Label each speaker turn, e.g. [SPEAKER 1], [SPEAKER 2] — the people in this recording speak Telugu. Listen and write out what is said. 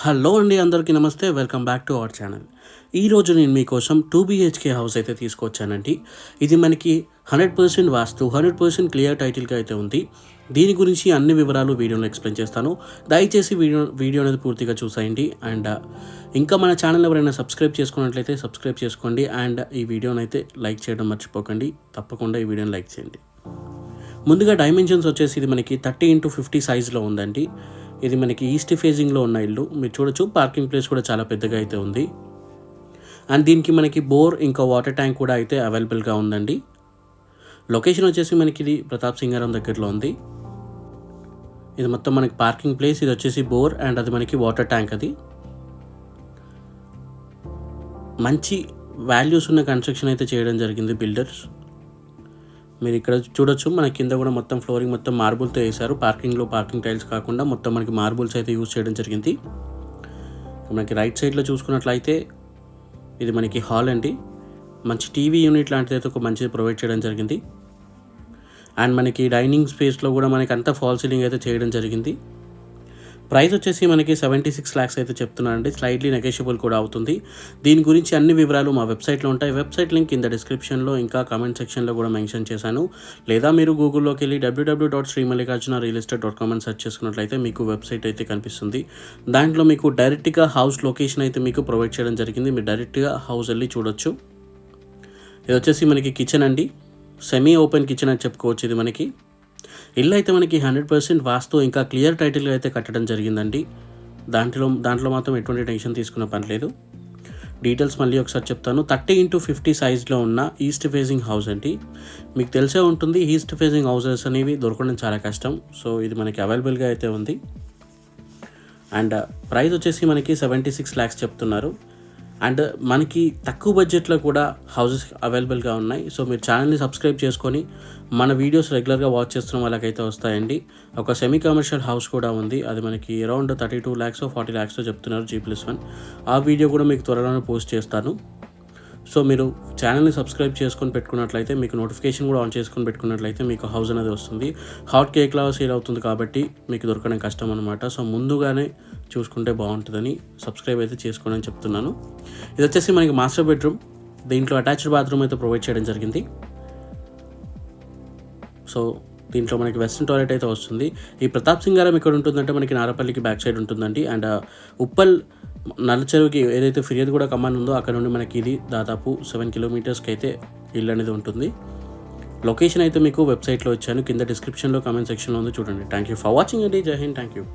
[SPEAKER 1] హలో అండి, అందరికీ నమస్తే. Welcome back to our channel. ఈరోజు నేను మీకోసం 2 BHK హౌస్ అయితే తీసుకొచ్చానండి. ఇది మనకి 100% వాస్తు, 100% క్లియర్ టైటిల్గా అయితే ఉంది. దీని గురించి అన్ని వివరాలు వీడియోలో ఎక్స్ప్లెయిన్ చేస్తాను. దయచేసి వీడియో అనేది పూర్తిగా చూసేయండి. అండ్ ఇంకా మన ఛానల్ ఎవరైనా సబ్స్క్రైబ్ చేసుకున్నట్లయితే సబ్స్క్రైబ్ చేసుకోండి. అండ్ ఈ వీడియోని అయితే లైక్ చేయడం మర్చిపోకండి. తప్పకుండా ఈ వీడియోని లైక్ చేయండి. ముందుగా డైమెన్షన్స్ వచ్చేసి ఇది మనకి 30x50 సైజులో ఉందండి. ఇది మనకి ఈస్ట్ ఫేజింగ్లో ఉన్న ఇల్లు. మీరు చూడొచ్చు, పార్కింగ్ ప్లేస్ కూడా చాలా పెద్దగా అయితే ఉంది. అండ్ దీనికి మనకి బోర్ ఇంకా వాటర్ ట్యాంక్ కూడా అయితే అవైలబుల్గా ఉందండి. లొకేషన్ వచ్చేసి మనకి ఇది ప్రతాప్ సింగారం దగ్గరలో ఉంది. ఇది మొత్తం మనకి పార్కింగ్ ప్లేస్, ఇది వచ్చేసి బోర్ అండ్ అది మనకి వాటర్ ట్యాంక్. అది మంచి వాల్యూస్ ఉన్న కన్స్ట్రక్షన్ అయితే చేయడం జరిగింది బిల్డర్స్. మీరు ఇక్కడ చూడొచ్చు, మన కింద కూడా మొత్తం ఫ్లోరింగ్ మొత్తం మార్బుల్తో వేశారు. పార్కింగ్ టైల్స్ కాకుండా మొత్తం మనకి మార్బుల్స్ అయితే యూజ్ చేయడం జరిగింది. మనకి రైట్ సైడ్లో చూసుకున్నట్లయితే ఇది మనకి హాల్ అండి. మంచి టీవీ యూనిట్ లాంటిది అయితే ఒక మంచిది ప్రొవైడ్ చేయడం జరిగింది. అండ్ మనకి డైనింగ్ స్పేస్లో కూడా మనకి అంతా ఫాల్ సీలింగ్ అయితే చేయడం జరిగింది. ప్రైస్ వచ్చేసి మనకి 76 lakhs అయితే చెప్తున్నానండి. స్లైడ్లీ నెగోషియబుల్ కూడా అవుతుంది. దీని గురించి అన్ని వివరాలు మా వెబ్సైట్లో ఉంటాయి. వెబ్సైట్ లింక్ కింద డిస్క్రిప్షన్లో ఇంకా కామెంట్ సెక్షన్లో కూడా మెన్షన్ చేశాను. లేదా మీరు గూగుల్లోకి వెళ్ళి www.sreemallikaarjuna.realestate.com అని సెర్చ్ చేసుకున్నట్లయితే మీకు వెబ్సైట్ అయితే కనిపిస్తుంది. దాంట్లో మీకు డైరెక్ట్గా హౌస్ లొకేషన్ అయితే మీకు ప్రొవైడ్ చేయడం జరిగింది. మీరు డైరెక్ట్గా హౌస్ వెళ్ళి చూడొచ్చు. ఇది వచ్చేసి మనకి కిచెన్ అండి. సెమీ ఓపెన్ కిచెన్ అని చెప్పుకోవచ్చు. ఇది మనకి ఇల్లు అయితే మనకి 100% వాస్తు ఇంకా క్లియర్ టైటిల్గా అయితే కట్టడం జరిగిందండి. దాంట్లో మాత్రం ఎటువంటి టెన్షన్ తీసుకున్న పని లేదు. డీటెయిల్స్ మళ్ళీ ఒకసారి చెప్తాను. 30x50 సైజ్లో ఉన్న ఈస్ట్ ఫేజింగ్ హౌస్ అండి. మీకు తెలిసే ఉంటుంది, ఈస్ట్ ఫేజింగ్ హౌసెస్ అనేవి దొరకడం చాలా కష్టం. సో ఇది మనకి అవైలబుల్గా అయితే ఉంది. అండ్ ప్రైస్ వచ్చేసి మనకి 76 lakhs చెప్తున్నారు. అండ్ మనకి తక్కువ బడ్జెట్లో కూడా హౌసెస్ అవైలబుల్గా ఉన్నాయి. సో మీరు ఛానల్ని సబ్స్క్రైబ్ చేసుకొని మన వీడియోస్ రెగ్యులర్గా వాచ్ చేస్తున్న వాళ్ళకైతే వస్తాయండి. ఒక సెమీ కమర్షియల్ హౌస్ కూడా ఉంది. అది మనకి అరౌండ్ 32 lakhs 40 lakhs చెప్తున్నారు G+1. ఆ వీడియో కూడా మీకు త్వరలోనే పోస్ట్ చేస్తాను. సో మీరు ఛానల్ని సబ్స్క్రైబ్ చేసుకొని పెట్టుకున్నట్లయితే, మీకు నోటిఫికేషన్ కూడా ఆన్ చేసుకొని పెట్టుకున్నట్లయితే మీకు హౌస్ అనేది వస్తుంది. హాట్ కేక్ లాగా సేల్ అవుతుంది కాబట్టి మీకు దొరకడం కష్టం అనమాట. సో ముందుగానే చూసుకుంటే బాగుంటుందని సబ్స్క్రైబ్ అయితే చేసుకోండి అని చెప్తున్నాను. ఇది వచ్చేసి మనకి మాస్టర్ బెడ్రూమ్. దీంట్లో అటాచ్డ్ బాత్రూమ్ అయితే ప్రొవైడ్ చేయడం జరిగింది. సో దీంట్లో మనకి వెస్ట్రన్ టాయిలెట్ అయితే వస్తుంది. ఈ ప్రతాప్ సింగారం ఎక్కడ ఉంటుందంటే మనకి నారపల్లికి బ్యాక్ సైడ్ ఉంటుందండి. అండ్ ఉప్పల్ నల్లచెరువుకి ఏదైతే ఫిర్యాదు కూడా కమాండ్ ఉందో అక్కడ నుండి మనకి ఇది దాదాపు 7 kilometers అయితే ఇల్లు అనేది ఉంటుంది. లొకేషన్ అయితే మీకు వెబ్సైట్లో ఇచ్చాను. కింద డిస్క్రిప్షన్లో కామెంట్ సెక్షన్లో ఉంది, చూడండి. థ్యాంక్ యూ ఫర్ వాచింగ్ అండి. జై హింద్. Thank you.